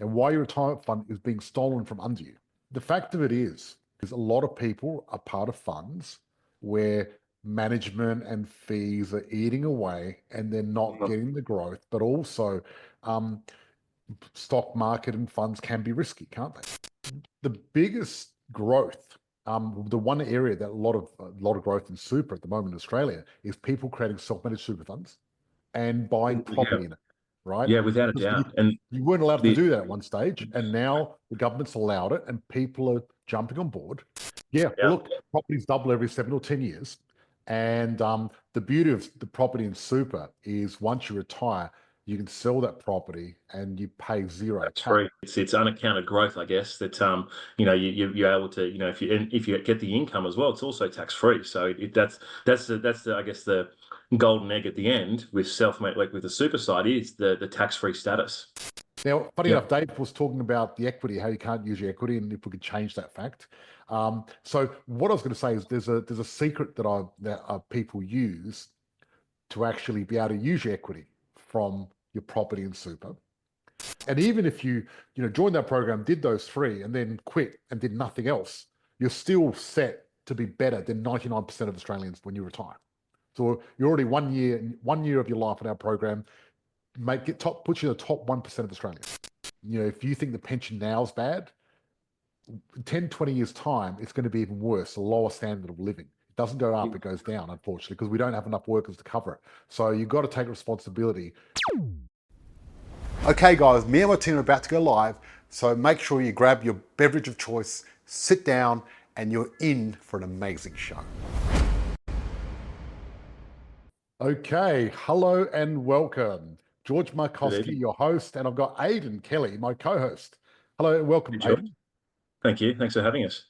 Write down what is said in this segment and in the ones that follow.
and why your retirement fund is being stolen from under you. The fact of it is a lot of people are part of funds where management and fees are eating away and they're not getting the growth, but also stock market and funds can be risky, can't they? The biggest growth, the one area that a lot of growth in super at the moment in Australia is people creating self-managed super funds and buying property in it, right? Yeah, without a doubt. And you weren't allowed to do that at one stage, and now the government's allowed it, and people are jumping on board. Yeah, well, look, properties double every 7 or 10 years, and the beauty of the property in super is once you retire, you can sell that property and you pay zero That's tax. free. It's unaccounted growth, I guess. That you're able to, if you get the income as well, it's also tax free. So that's the I guess the golden egg at the end with self-made, like with the super side, is the tax free status. Now, funny enough, Dave was talking about the equity, how you can't use your equity, and if we could change that fact. So what I was going to say is there's a secret that people use to actually be able to use your equity from your property and super. And even if you joined that program, did those three, and then quit and did nothing else, you're still set to be better than 99% of Australians when you retire. So you're already 1 year of your life in our program, puts you in the top 1% of Australians. If you think the pension now is bad, 10, 20 years time, it's going to be even worse, a lower standard of living. It doesn't go up, it goes down, unfortunately, because we don't have enough workers to cover it. So you've got to take responsibility. Okay, guys, me and my team are about to go live, so make sure you grab your beverage of choice, sit down, and you're in for an amazing show. Okay, hello and welcome. George Markoski, your host, and I've got Aiden Kelly, my co-host. Hello and welcome, Aiden. Thank you. Thanks for having us.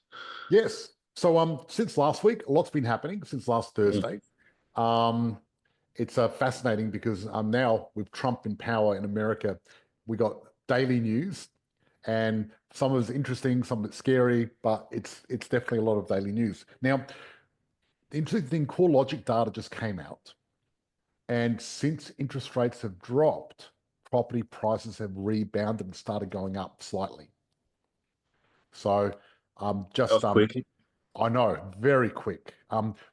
Yes. So since last week, a lot's been happening since last Thursday. It's fascinating because now with Trump in power in America, we got daily news, and some of it's interesting, some of it's scary, but it's definitely a lot of daily news. Now, the interesting thing, CoreLogic data just came out, and since interest rates have dropped, property prices have rebounded and started going up slightly. So just quick. I know, very quick.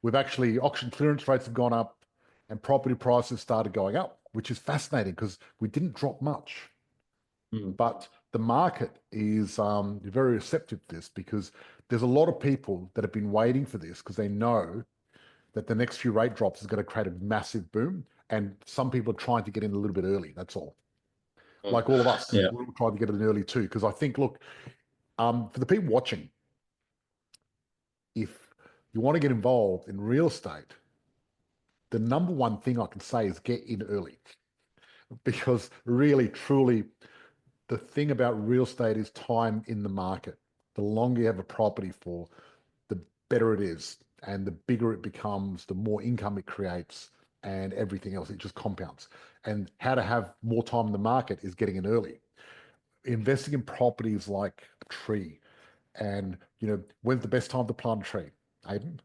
We've actually, auction clearance rates have gone up and property prices started going up, which is fascinating because we didn't drop much. But the market is very receptive to this because there's a lot of people that have been waiting for this because they know that the next few rate drops is going to create a massive boom. And some people are trying to get in a little bit early, that's all. Like all of us, we're trying to get in early too. Because I think, look, for the people watching, if you want to get involved in real estate, the number one thing I can say is get in early. Because really, truly, the thing about real estate is time in the market. The longer you have a property for, the better it is. And the bigger it becomes, the more income it creates and everything else. It just compounds. And how to have more time in the market is getting in early. Investing in properties like a tree. And, when's the best time to plant a tree, Aiden?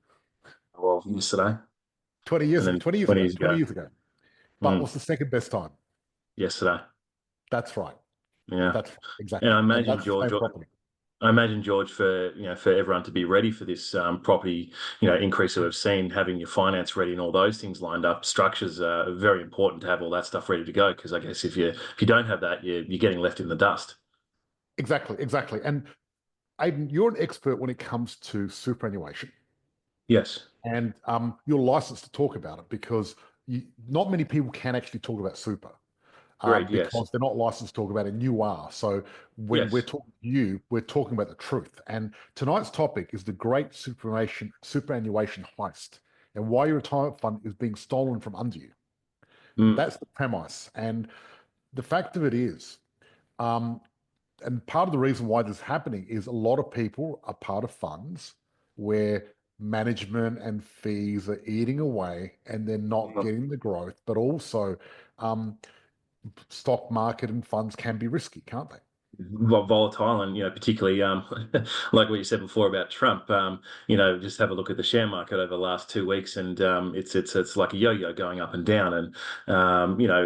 Well, yesterday. 20 years ago. But what's the second best time? Yesterday. That's right. Yeah. That's exactly. And I imagine George, for everyone to be ready for this property increase that we've seen, having your finance ready and all those things lined up. Structures are very important to have all that stuff ready to go, because I guess if you don't have that, you're getting left in the dust. Exactly. And Aiden, you're an expert when it comes to superannuation. Yes. And you're licensed to talk about it because not many people can actually talk about super. Because they're not licensed to talk about it, and you are. So when we're talking to you, we're talking about the truth. And tonight's topic is the great superannuation heist and why your retirement fund is being stolen from under you. That's the premise. And the fact of it is, and part of the reason why this is happening is a lot of people are part of funds where management and fees are eating away and they're not getting the growth, but also stock market and funds can be risky, can't they? volatile, and particularly like what you said before about Trump. Just have a look at the share market over the last 2 weeks, and it's like a yo-yo going up and down, and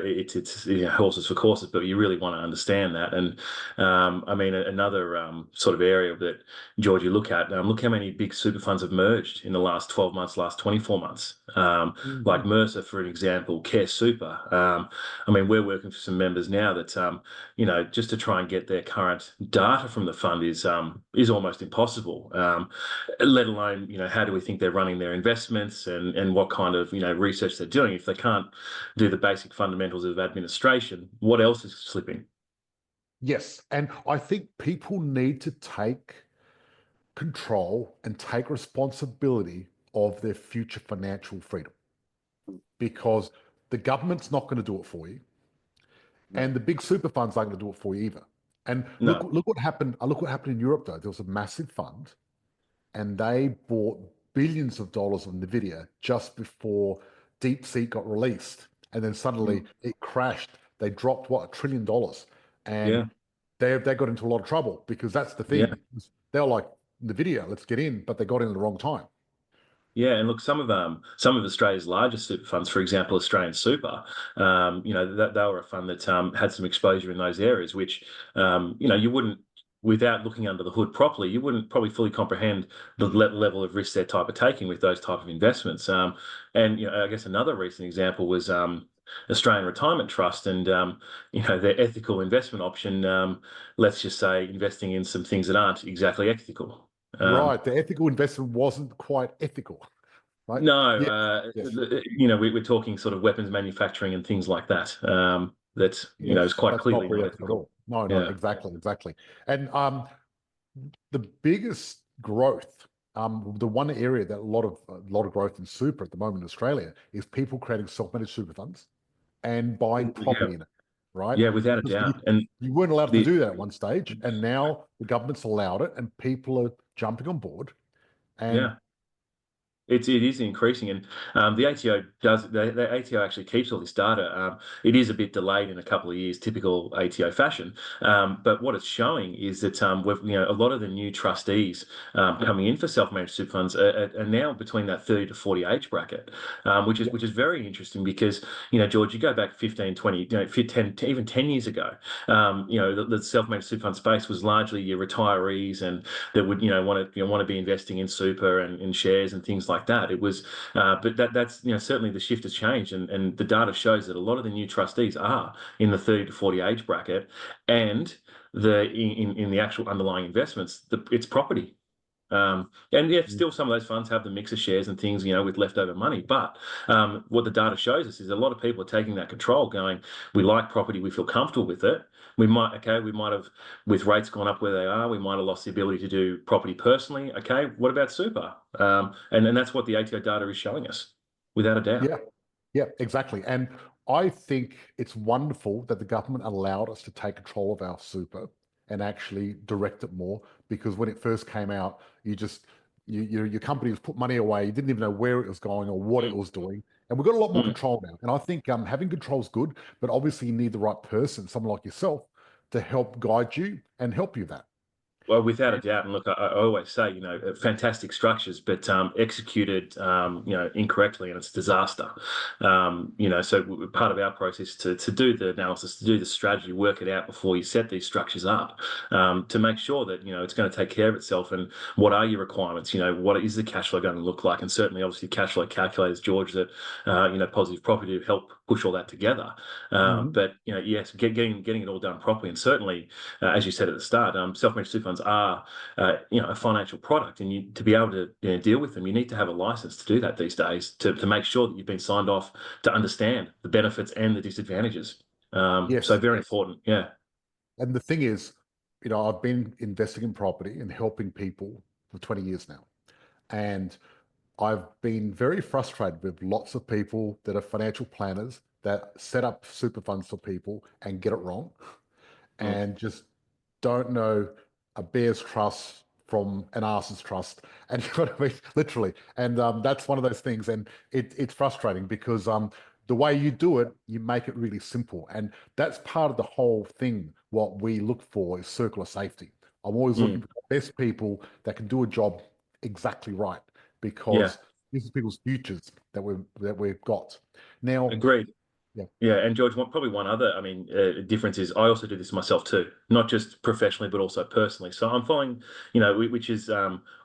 it's horses for courses. But you really want to understand that, and I mean another sort of area that George, you look how many big super funds have merged in the last 12 months, last 24 months. Like Mercer, for an example, Care Super. I mean, we're working for some members now that just to try and get their current data from the fund is almost impossible. Let alone, how do we think they're running their investments, and what kind of research they're doing. If they can't do the basic fundamentals of administration, what else is slipping? Yes, and I think people need to take control and take responsibility of their future financial freedom, because the government's not going to do it for you, and the big super funds aren't going to do it for you either. And look, No. look what happened. Look what happened in Europe, though. There was a massive fund, and they bought billions of dollars of Nvidia just before DeepSeek got released, and then suddenly it crashed. They dropped $1 trillion, Yeah. and they got into a lot of trouble, because that's the thing. Yeah. They're like, Nvidia, let's get in, but they got in at the wrong time. Yeah, and look, some of Australia's largest super funds, for example, Australian Super, that they were a fund that had some exposure in those areas, which you wouldn't, without looking under the hood properly, you wouldn't probably fully comprehend the level of risk they're type of taking with those type of investments. And I guess another recent example was Australian Retirement Trust, and their ethical investment option. Let's just say investing in some things that aren't exactly ethical. Right. The ethical investment wasn't quite ethical, right? No, Yes. Yes. we're talking sort of weapons manufacturing and things like that. That is Yes. quite That's not clearly very not ethical at ethical. all. No, no, Yeah, exactly, exactly. And the biggest growth, the one area that a lot of growth in super at the moment in Australia is people creating self-managed super funds and buying yeah, property in it, right? yeah, without a Because you, doubt. And you weren't allowed to the do that at one stage, and now the government's allowed it, and people are jumping on board. And yeah, it is increasing, and the ATO does the ATO actually keeps all this data. It is a bit delayed in a couple of years, typical ATO fashion. But what it's showing is that a lot of the new trustees coming in for self-managed super funds are now between that 30 to 40 age bracket, which is very interesting, because George, you go back 15, 20, 10, even 10 years ago, the self-managed super fund space was largely your retirees, and that would want to be investing in super and in shares and things like that. It was, but that's certainly the shift has changed, and the data shows that a lot of the new trustees are in the 30 to 40 age bracket, and in the actual underlying investments, it's property. And yeah, still some of those funds have the mix of shares and things, with leftover money. But what the data shows us is a lot of people are taking that control, going, we like property, we feel comfortable with it. We might have, with rates gone up where they are, we might have lost the ability to do property personally. Okay, what about super? And that's what the ATO data is showing us, without a doubt. yeah, yeah, exactly. And I think it's wonderful that the government allowed us to take control of our super and actually direct it more, because when it first came out, your company was put money away, you didn't even know where it was going or what it was doing. And we've got a lot more Mm. control now. And I think having control is good, but obviously you need the right person, someone like yourself, to help guide you and help you that. Well, without a doubt, and look, I always say, fantastic structures, but executed, incorrectly, and it's a disaster. So part of our process to do the analysis, to do the strategy, work it out before you set these structures up, to make sure that it's going to take care of itself. And what are your requirements? What is the cash flow going to look like? And certainly, obviously, cash flow calculators, George, that positive property to help push all that together. Mhm. But yes, getting it all done properly, and certainly, as you said at the start, self-managed super funds are, a financial product, and to be able to deal with them, you need to have a license to do that these days, to make sure that you've been signed off to understand the benefits and the disadvantages. So Yes, very yes. important. Yeah. And the thing is, I've been investing in property and helping people for 20 years now. And I've been very frustrated with lots of people that are financial planners that set up super funds for people and get it wrong, Mm. and just don't know a bear's trust from an arse's trust. And you know what I mean? Literally. And that's one of those things. And it's frustrating because the way you do it, you make it really simple. And that's part of the whole thing. What we look for is circular safety. I'm always looking for the best people that can do a job exactly right, Yeah, because this is people's futures that we've got. Now, agreed. yeah. Yeah, and George, probably one other, difference is I also do this myself too, not just professionally, but also personally. So I'm following, which is,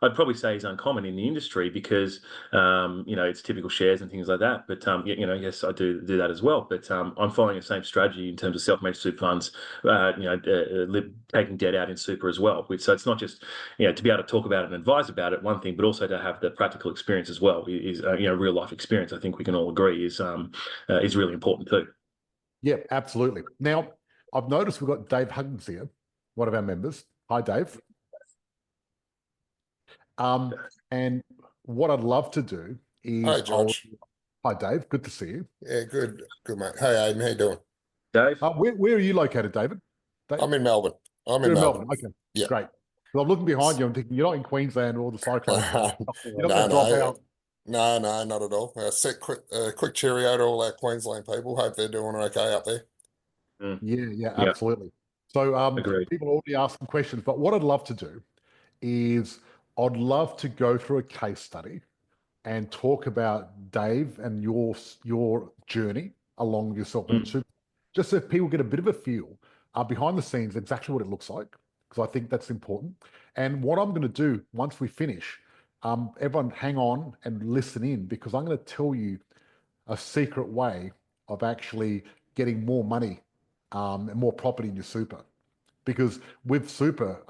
I'd probably say is uncommon in the industry because, it's typical shares and things like that. But, yes, I do that as well. But I'm following the same strategy in terms of self-managed super funds, taking debt out in super as well. So it's not just, to be able to talk about it and advise about it, one thing, but also to have the practical experience as well is, real life experience. I think we can all agree is really important too. Yeah, absolutely. Now, I've noticed we've got Dave Huggins here, one of our members. Hi, Dave. And what I'd love to do Hi, is George. Hi, Dave. Good to see you. Yeah, good, mate. Hey, Aiden, how you doing? Dave? Where are you located, David? I'm in Melbourne. You're in Melbourne. Okay, Yeah. great. Well, I'm looking behind you. I'm thinking you're not in Queensland or the cyclones. You're not No, going to drop out. no, not at all. Quick cheerio to all our Queensland people. Hope they're doing okay up there. Yeah, Yeah, absolutely. So agreed. people are already asking questions, but what I'd love to do is I'd love to go through a case study and talk about Dave and your journey along your self-managed super, just so people get a bit of a feel behind the scenes exactly what it looks like, because I think that's important. And what I'm going to do once we finish, everyone hang on and listen in, because I'm going to tell you a secret way of actually getting more money and more property in your super. Because with super,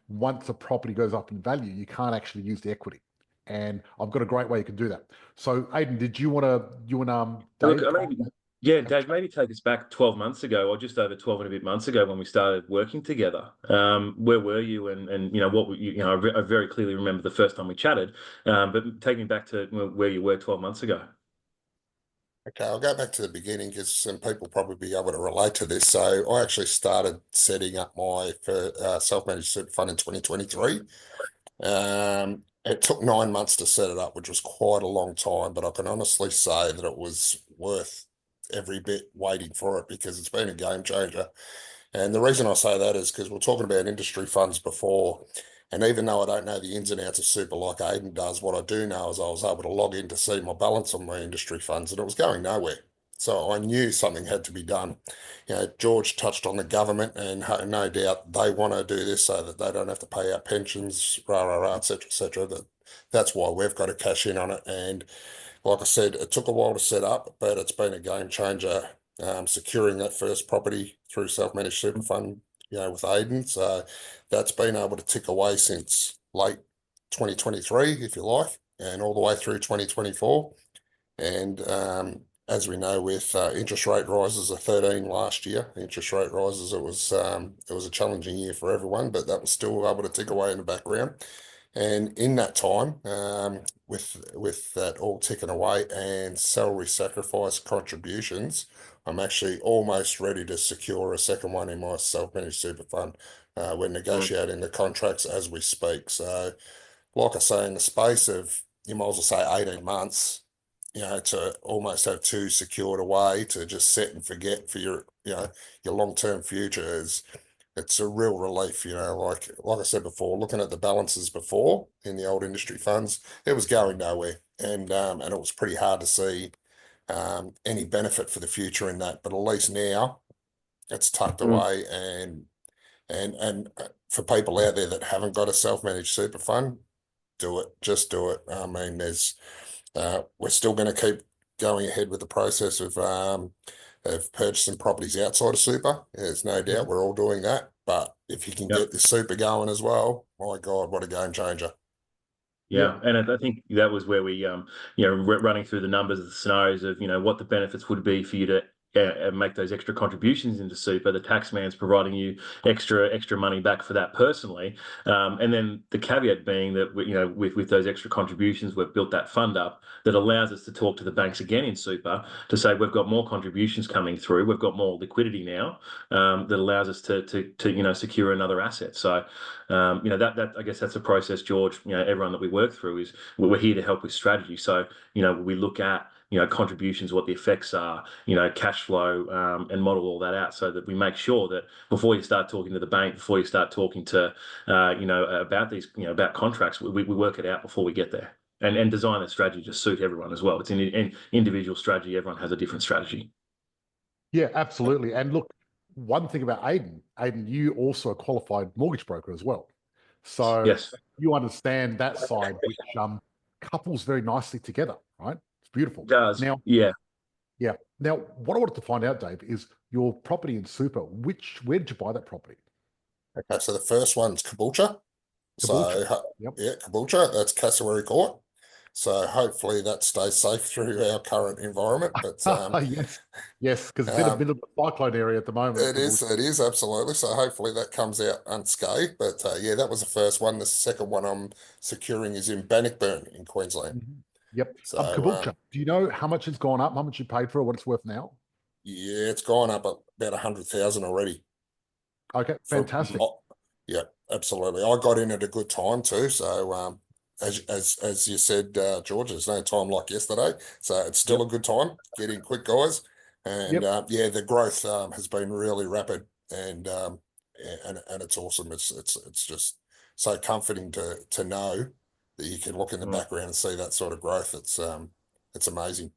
once a property goes up in value, you can't actually use the equity. And I've got a great way you can do that. So, Aiden, did you want Look, Dave? Dave, maybe take us back 12 months ago, or just over 12 and a bit months ago when we started working together. Where were you, and what were you? I very clearly remember the first time we chatted. But take me back to where you were 12 months ago. Okay, I'll go back to the beginning because some people probably be able to relate to this. So I actually started setting up my self-managed super fund in 2023. It took 9 months to set it up, which was quite a long time, but I can honestly say that it was worth every bit waiting for it because it's been a game changer. And the reason I say that is because we're talking about industry funds before. And even though I don't know the ins and outs of super like Aiden does, what I do know is I was able to log in to see my balance on my industry funds and it was going nowhere. So I knew something had to be done. George touched on the government, and no doubt they want to do this so that they don't have to pay out pensions, et cetera, et cetera. That's why we've got to cash in on it. And like I said, it took a while to set up, but it's been a game changer. Securing that first property through self-managed super fund, with Aiden. So that's been able to tick away since late 2023, if you like, and all the way through 2024. And as we know, with interest rate rises of 13 last year, interest rate rises, it was a challenging year for everyone, but that was still able to tick away in the background. And in that time, with that all ticking away and salary sacrifice contributions, I'm actually almost ready to secure a second one in my self-managed super fund. We're negotiating the contracts as we speak. So, like I say, in the space of, you might as well say 18 months, to almost have two secured away to just set and forget for your long-term future it's a real relief, like I said before, looking at the balances before in the old industry funds, it was going nowhere. And it was pretty hard to see any benefit for the future in that. But at least now it's tucked away and for people out there that haven't got a self-managed super fund, do it. Just do it. I mean, we're still going to keep going ahead with the process of purchasing properties outside of super. There's no doubt we're all doing that. But if you can get the super going as well, my God, what a game changer. Yeah, and I think that was where we, running through the numbers of the scenarios of, what the benefits would be for you to make those extra contributions into super. The taxman's providing you extra money back for that personally, and then the caveat being that with those extra contributions, we've built that fund up that allows us to talk to the banks again in super to say we've got more contributions coming through, we've got more liquidity now, that allows us to secure another asset. So that I guess that's a process, George. Everyone that we work through is we're here to help with strategy. So we look at contributions, what the effects are, cash flow, and model all that out so that we make sure that before you start talking to the bank, before you start talking to, about these, about contracts, we work it out before we get there. And design a strategy to suit everyone as well. It's an individual strategy. Everyone has a different strategy. Yeah, absolutely. And look, one thing about Aiden, you also a qualified mortgage broker as well. So yes, you understand that side, which couples very nicely together, right? It's beautiful. it does. Now, yeah. Now, what I wanted to find out, Dave, is your property in Super. Where did you buy that property? Okay, so the first one's Caboolture. Caboolture. So, Yep. yeah, Caboolture, that's Cassowary Court. So hopefully that stays safe through our current environment. But yes, because it's in the middle of the cyclone area at the moment. it is absolutely. So hopefully that comes out unscathed. But yeah, that was the first one. The second one I'm securing is in Bannockburn in Queensland. Mm-hmm. Yep. So Caboolture, do you know how much it's gone up? How much you paid for it? What it's worth now? Yeah, it's gone up about 100,000 already. Okay, fantastic. Yeah, absolutely. I got in at a good time too. So as you said, George, there's no time like yesterday. So it's still a good time. Get in quick, guys. And yeah, the growth has been really rapid, and it's awesome. It's just so comforting to know that you can look in the background and see that sort of growth. It's amazing.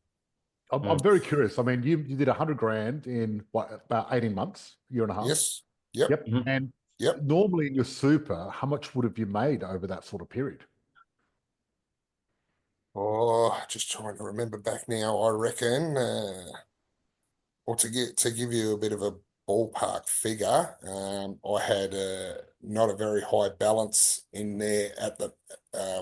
I'm very curious. I mean, you did 100 grand in what, about 18 months, year and a half? Yes. Yep. Yep. Mm-hmm. And normally in your Super, how much would have you made over that sort of period? Oh, just trying to remember back now. I reckon, well, to give you a bit of a ballpark figure, I had not a very high balance in there at the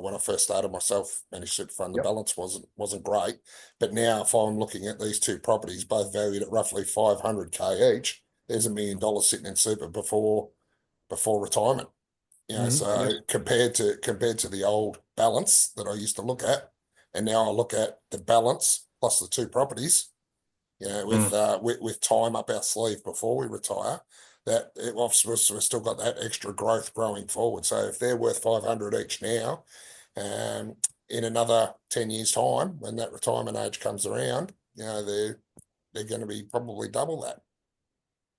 when I first started myself managed super fund. The balance wasn't great, but now if I'm looking at these two properties, both valued at roughly 500K each, there's $1 million sitting in super before retirement. So compared to the old balance that I used to look at, and now I look at the balance plus the two properties, with time up our sleeve before we retire, that we've still got that extra growth growing forward. So if they're worth 500 each now, in another 10 years' time, when that retirement age comes around, they're going to be probably double that.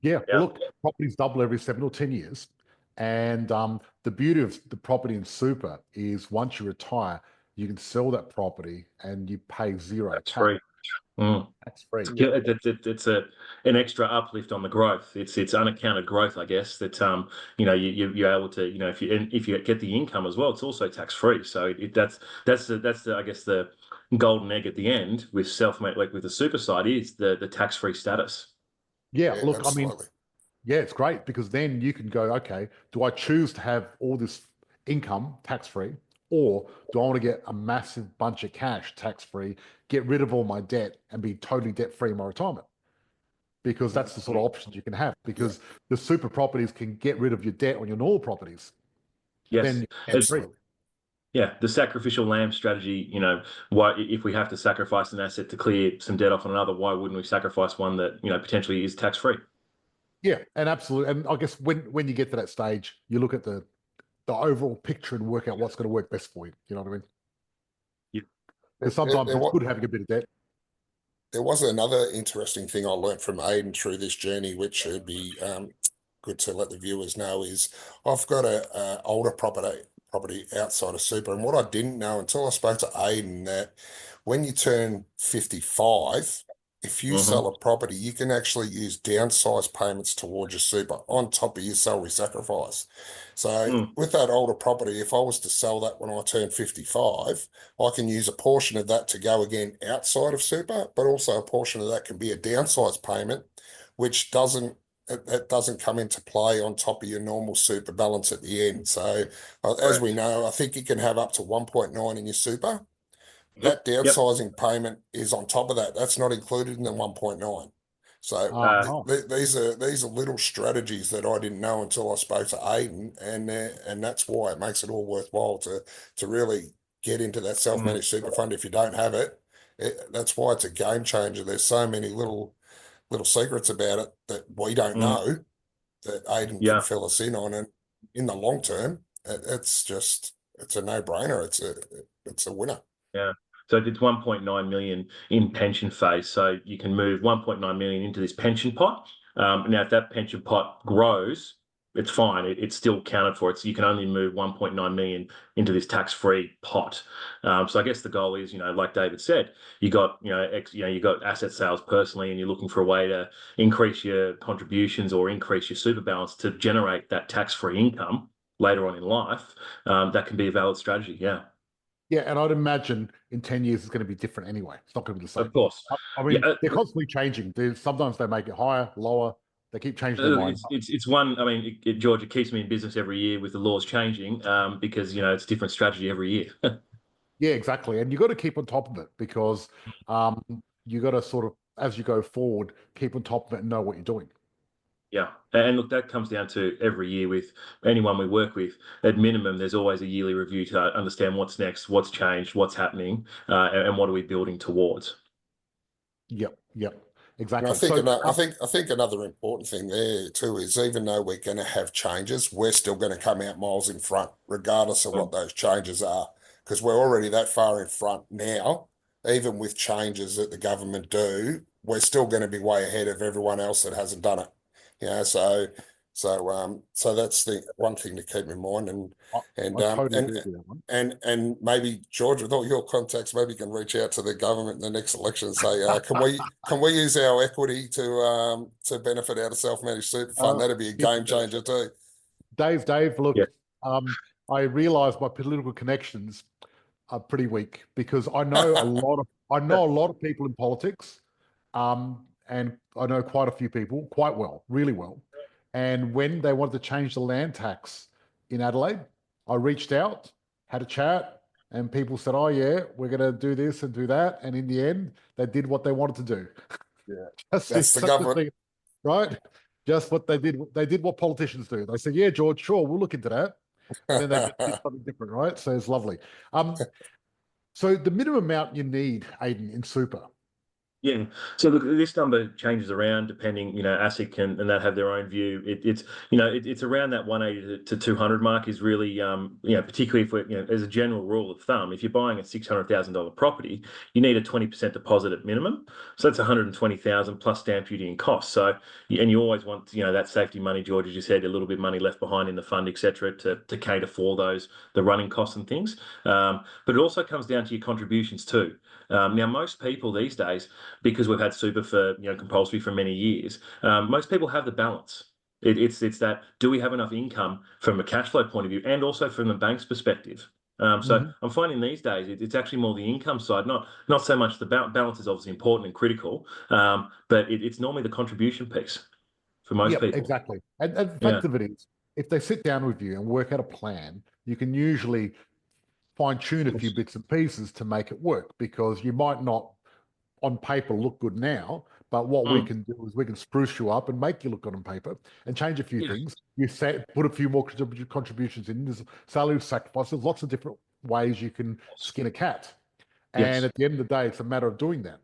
Yeah. Well, look, properties double every 7 or 10 years. And the beauty of the property in Super is once you retire, you can sell that property and you pay zero tax. Free. That's free. It's an extra uplift on the growth. It's unaccounted growth, I guess. That you're able to if you get the income as well, it's also tax free. So that's the I guess the golden egg at the end with self-made, like with the Super side, is the tax free status. Yeah. Look, absolutely. I mean, yeah, it's great because then you can go, okay, do I choose to have all this income tax free? Or do I want to get a massive bunch of cash tax-free, get rid of all my debt and be totally debt-free in my retirement? Because that's the sort of options you can have, because the super properties can get rid of your debt on your normal properties. Yes. Then it's free. Yeah, the sacrificial lamb strategy, why if we have to sacrifice an asset to clear some debt off on another, why wouldn't we sacrifice one that, potentially is tax-free? Yeah, and absolutely. And I guess when you get to that stage, you look at the overall picture and work out what's going to work best for you. You know what I mean? Yeah. Because sometimes it's good having a bit of debt. There was another interesting thing I learned from Aiden through this journey, which would be good to let the viewers know, is I've got a older property outside of super, and what I didn't know until I spoke to Aiden, that when you turn 55, if you sell a property, you can actually use downsized payments towards your super on top of your salary sacrifice. So with that older property, if I was to sell that when I turn 55, I can use a portion of that to go again outside of super, but also a portion of that can be a downsized payment, which doesn't come into play on top of your normal super balance at the end. So as we know, I think you can have up to 1.9 in your super. That downsizing payment is on top of that. That's not included in the 1.9. So these are little strategies that I didn't know until I spoke to Aiden, and that's why it makes it all worthwhile to really get into that self-managed super fund. If you don't have it, that's why it's a game changer. There's so many little secrets about it that we don't know that Aiden can fill us in on, and in the long term, it's a no-brainer. It's a winner. Yeah. So it's 1.9 million in pension phase. So you can move 1.9 million into this pension pot. Now, if that pension pot grows, it's fine. It's still counted for. You can only move 1.9 million into this tax-free pot. So I guess the goal is, like David said, you got asset sales personally, and you're looking for a way to increase your contributions or increase your super balance to generate that tax-free income later on in life. That can be a valid strategy. Yeah. Yeah, and I'd imagine in 10 years it's going to be different anyway. It's not going to be the same. Of course. I mean, they're constantly changing. Sometimes they make it higher, lower. They keep changing their mind. It's one. I mean, George, it keeps me in business every year with the laws changing, because it's a different strategy every year. Yeah, exactly. And you got to keep on top of it, because you got to sort of, as you go forward, keep on top of it and know what you're doing. Yeah, and look, that comes down to every year with anyone we work with. At minimum, there's always a yearly review to understand what's next, what's changed, what's happening, and what are we building towards. Yep, exactly. And I think another important thing there too is, even though we're going to have changes, we're still going to come out miles in front, regardless of what those changes are, because we're already that far in front now. Even with changes that the government do, we're still going to be way ahead of everyone else that hasn't done it. So that's the one thing to keep in mind, I totally agree with that one. And maybe, George, with all your contacts, maybe you can reach out to the government in the next election and say, can we use our equity to benefit out of self-managed super fund? That'd be a game changer too. Dave, look, Yeah. I realise my political connections are pretty weak, because I know a lot of people in politics, and I know quite a few people quite well, really well. And when they wanted to change the land tax in Adelaide, I reached out, had a chat, and people said, "Oh yeah, we're going to do this and do that." And in the end, they did what they wanted to do. Yeah, That's the government, thing, right? Just what they did. They did what politicians do. They said, "Yeah, George, sure, we'll look into that." And then they just did something different, right? So it's lovely. So the minimum amount you need, Aiden, in super. Yeah. So look, this number changes around depending, ASIC and that have their own view. It's around that 180 to 200 mark is really, particularly if we're, as a general rule of thumb, if you're buying a $600,000 property, you need a 20% deposit at minimum. So that's 120,000 plus stamp duty and costs. So, and you always want, that safety money, George, as you said, a little bit of money left behind in the fund, etc., to cater for the running costs and things. But it also comes down to your contributions too. Now, most people these days, because we've had super for compulsory for many years, most people have the balance. It's that, do we have enough income from a cash flow point of view, and also from the bank's perspective? So I'm finding these days it's actually more the income side, not so much the balance is obviously important and critical, but it's normally the contribution piece for most people. Exactly. And the fact of it is, if they sit down with you and work out a plan, you can usually fine-tune a few bits and pieces to make it work, because you might not on paper look good now, but what we can do is we can spruce you up and make you look good on paper and change a few things. You put a few more contributions in. There's salary sacrifices, lots of different ways you can skin a cat. And at the end of the day, it's a matter of doing that.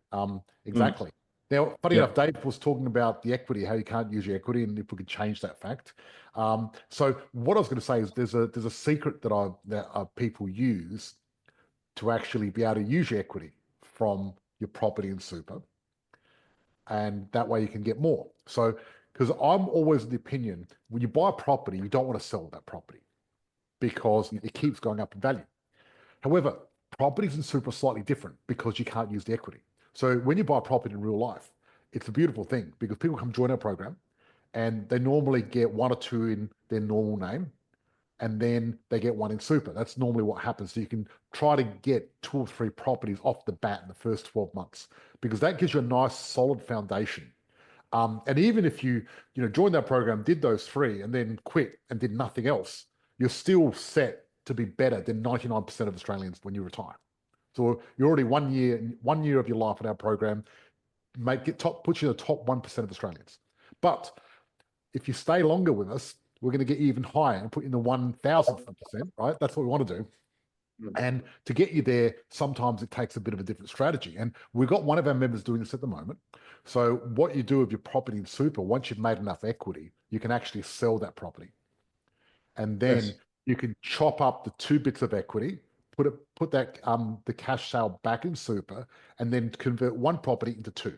Exactly. Now, funny enough, Dave was talking about the equity, how you can't use your equity, and if we could change that fact. So what I was going to say is there's a secret that people use to actually be able to use your equity from your property and super, and that way you can get more. So, because I'm always of the opinion, when you buy a property, you don't want to sell that property, because it keeps going up in value. However, properties and super are slightly different, because you can't use the equity. So when you buy a property in real life, it's a beautiful thing, because people come join our program and they normally get one or two in their normal name, and then they get one in super. That's normally what happens. So you can try to get 2 or 3 properties off the bat in the first 12 months, because that gives you a nice solid foundation. And even if you joined that program, did those 3, and then quit and did nothing else, you're still set to be better than 99% of Australians when you retire. So you're already 1 year of your life in our program, puts you in the top 1% of Australians. But if you stay longer with us, we're going to get even higher and put you in the 1,000%, right? That's what we want to do. And to get you there, sometimes it takes a bit of a different strategy. And we've got one of our members doing this at the moment. So what you do with your property in super, once you've made enough equity, you can actually sell that property. And then you can chop up the 2 bits of equity, put that the cash sale back in super, and then convert one property into two.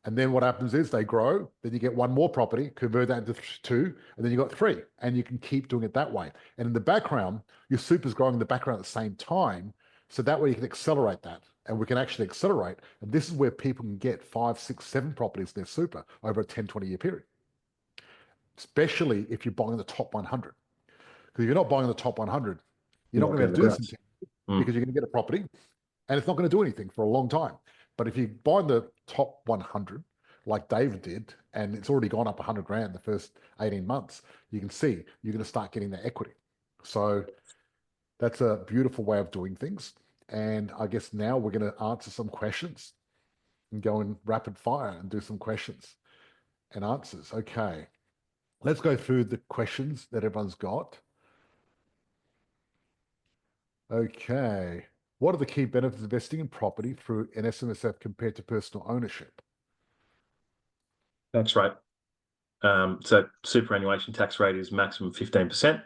And then what happens is they grow, then you get one more property, convert that into two, and then you got three, and you can keep doing it that way. And in the background, your super's growing in the background at the same time, so that way you can accelerate that. And we can actually accelerate. And this is where people can get 5, 6, 7 properties in their super over a 10, 20-year period, especially if you're buying the top 100. Because if you're not buying the top 100, you're not going to be able to do this because you're going to get a property and it's not going to do anything for a long time. But if you buy the top 100, like David did, and it's already gone up 100 grand the first 18 months, you can see you're going to start getting that equity. So that's a beautiful way of doing things. And I guess now we're going to answer some questions and go in rapid fire and do some questions and answers. Okay. Let's go through the questions that everyone's got. Okay. What are the key benefits of investing in property through an SMSF compared to personal ownership? That's right. So superannuation tax rate is maximum 15%.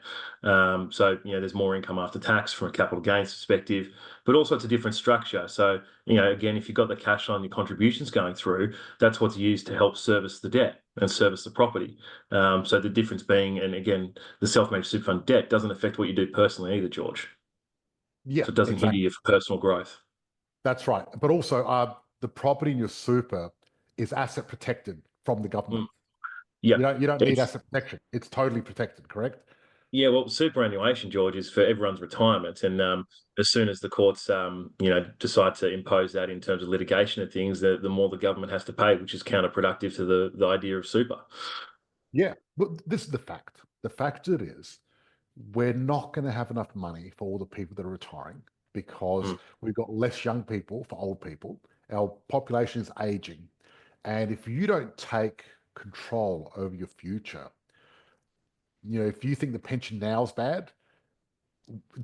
So, there's more income after tax from a capital gains perspective, but also it's a different structure. So, again, if you've got the cash on your contributions going through, that's what's used to help service the debt and service the property. So the difference being, and again, the self-managed super fund debt doesn't affect what you do personally either, George. Yeah, so it doesn't hinder you for personal growth. That's right. But also, the property in your super is asset protected from the government. Yeah, you don't need asset protection. It's totally protected, correct? Yeah, well, superannuation, George, is for everyone's retirement, and as soon as the courts, decide to impose that in terms of litigation and things, the more the government has to pay, which is counterproductive to the idea of super. Yeah, but this is the fact. The fact it is, we're not going to have enough money for all the people that are retiring because we've got less young people for old people. Our population is aging, and if you don't take control over your future, if you think the pension now is bad,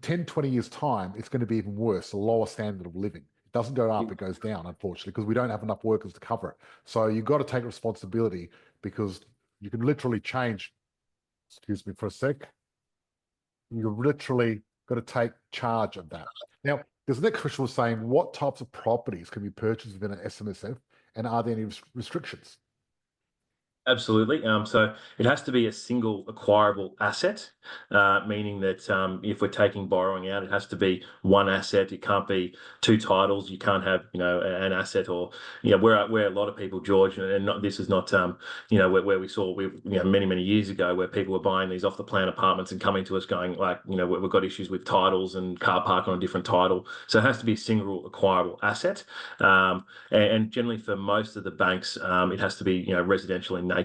10, 20 years time, it's going to be even worse, a lower standard of living. It doesn't go up, it goes down, unfortunately, because we don't have enough workers to cover it. So you've got to take responsibility because you can literally change, excuse me for a sec, you've literally got to take charge of that. Now, there's the next question was saying, what types of properties can be purchased within an SMSF and are there any restrictions? Absolutely. So it has to be a single acquirable asset, meaning that if we're taking borrowing out, it has to be one asset. It can't be two titles. You can't have, an asset or, where a lot of people, George, and this is not, where we saw, many, many years ago, where people were buying these off the plan apartments and coming to us going like, we've got issues with titles and car park on a different title. So it has to be a single acquirable asset. And generally for most of the banks, it has to be, residential in nature.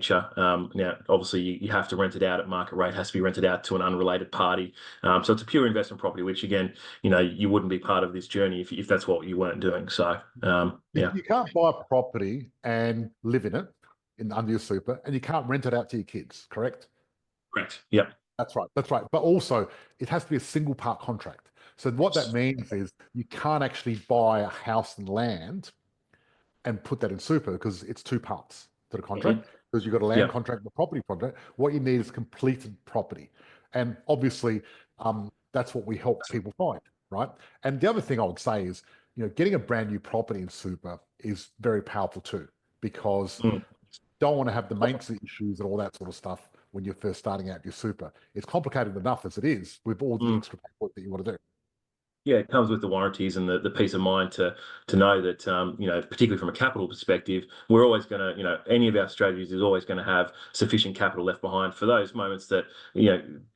Now, obviously, you have to rent it out at market rate. It has to be rented out to an unrelated party. So it's a pure investment property, which again, you wouldn't be part of this journey if that's what you weren't doing. So, You can't buy a property and live in it under your super, and you can't rent it out to your kids, correct? Correct. Yeah. That's right. That's right. But also, it has to be a single part contract. So what that means is you can't actually buy a house and land and put that in super because it's two parts to the contract. Because you've got a land contract and a property contract. What you need is completed property. And obviously, that's what we help people find, right? And the other thing I would say is, getting a brand new property in super is very powerful too, because you don't want to have the maintenance issues and all that sort of stuff when you're first starting out your super. It's complicated enough as it is with all the extra work that you want to do. Yeah, it comes with the warranties and the peace of mind to know that, particularly from a capital perspective, we're always going to, any of our strategies is always going to have sufficient capital left behind for those moments that,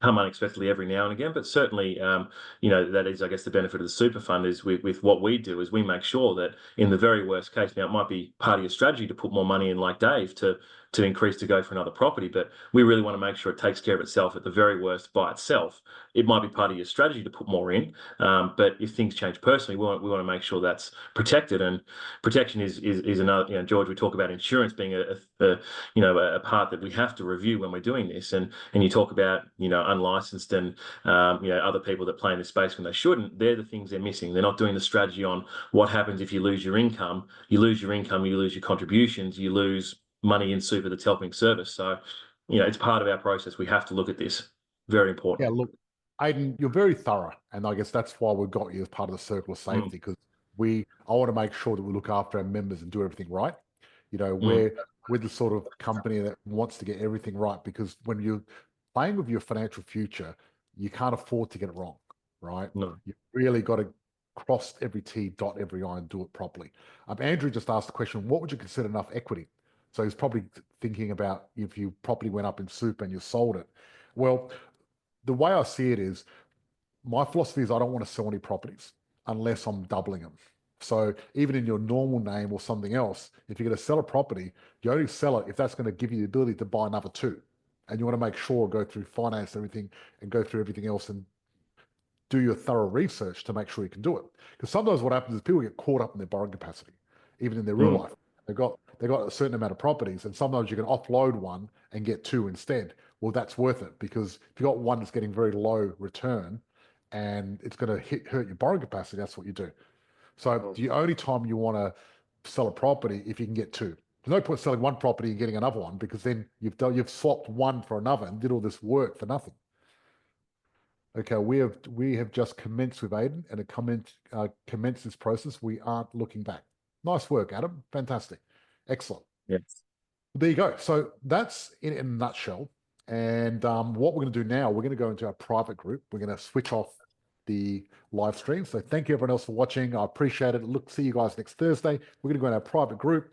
come unexpectedly every now and again. But certainly, that is, I guess, the benefit of the super fund is with what we do is we make sure that in the very worst case, now it might be part of your strategy to put more money in like Dave to increase to go for another property, but we really want to make sure it takes care of itself at the very worst by itself. It might be part of your strategy to put more in, but if things change personally, we want to make sure that's protected. And protection is another. George, we talk about insurance being a part that we have to review when we're doing this. And you talk about unlicensed and other people that play in this space when they shouldn't. They're the things they're missing. They're not doing the strategy on what happens if you lose your income. You lose your income. You lose your contributions. You lose money in super that's helping service. So, it's part of our process. We have to look at this. Very important. Yeah, look, Aiden, you're very thorough, and I guess that's why we've got you as part of the circle of safety, because I want to make sure that we look after our members and do everything right. You know, we're the sort of company that wants to get everything right, because when you're playing with your financial future, you can't afford to get it wrong, right? No. You've really got to cross every T, dot every I, and do it properly. Andrew just asked the question, what would you consider enough equity? So he's probably thinking about if your property went up in super and you sold it. Well, the way I see it is, my philosophy is I don't want to sell any properties unless I'm doubling them. So even in your normal name or something else, if you're going to sell a property, you only sell it if that's going to give you the ability to buy another two. And you want to make sure, go through finance and everything, and go through everything else, and do your thorough research to make sure you can do it. Because sometimes what happens is people get caught up in their borrowing capacity, even in their real life. They've got a certain amount of properties, and sometimes you can offload one and get two instead. Well, that's worth it, because if you've got one that's getting very low return and it's going to hurt your borrowing capacity, that's what you do. So the only time you want to sell a property, if you can get two. There's no point selling one property and getting another one, because then you've swapped one for another and did all this work for nothing. Okay, we have just commenced with Aiden, and it commenced this process. We aren't looking back. Nice work, Adam. Fantastic. Excellent. Yes. There you go. So that's in a nutshell. And what we're going to do now, we're going to go into our private group. We're going to switch off the live stream. So thank you everyone else for watching. I appreciate it. See you guys next Thursday. We're going to go in our private group.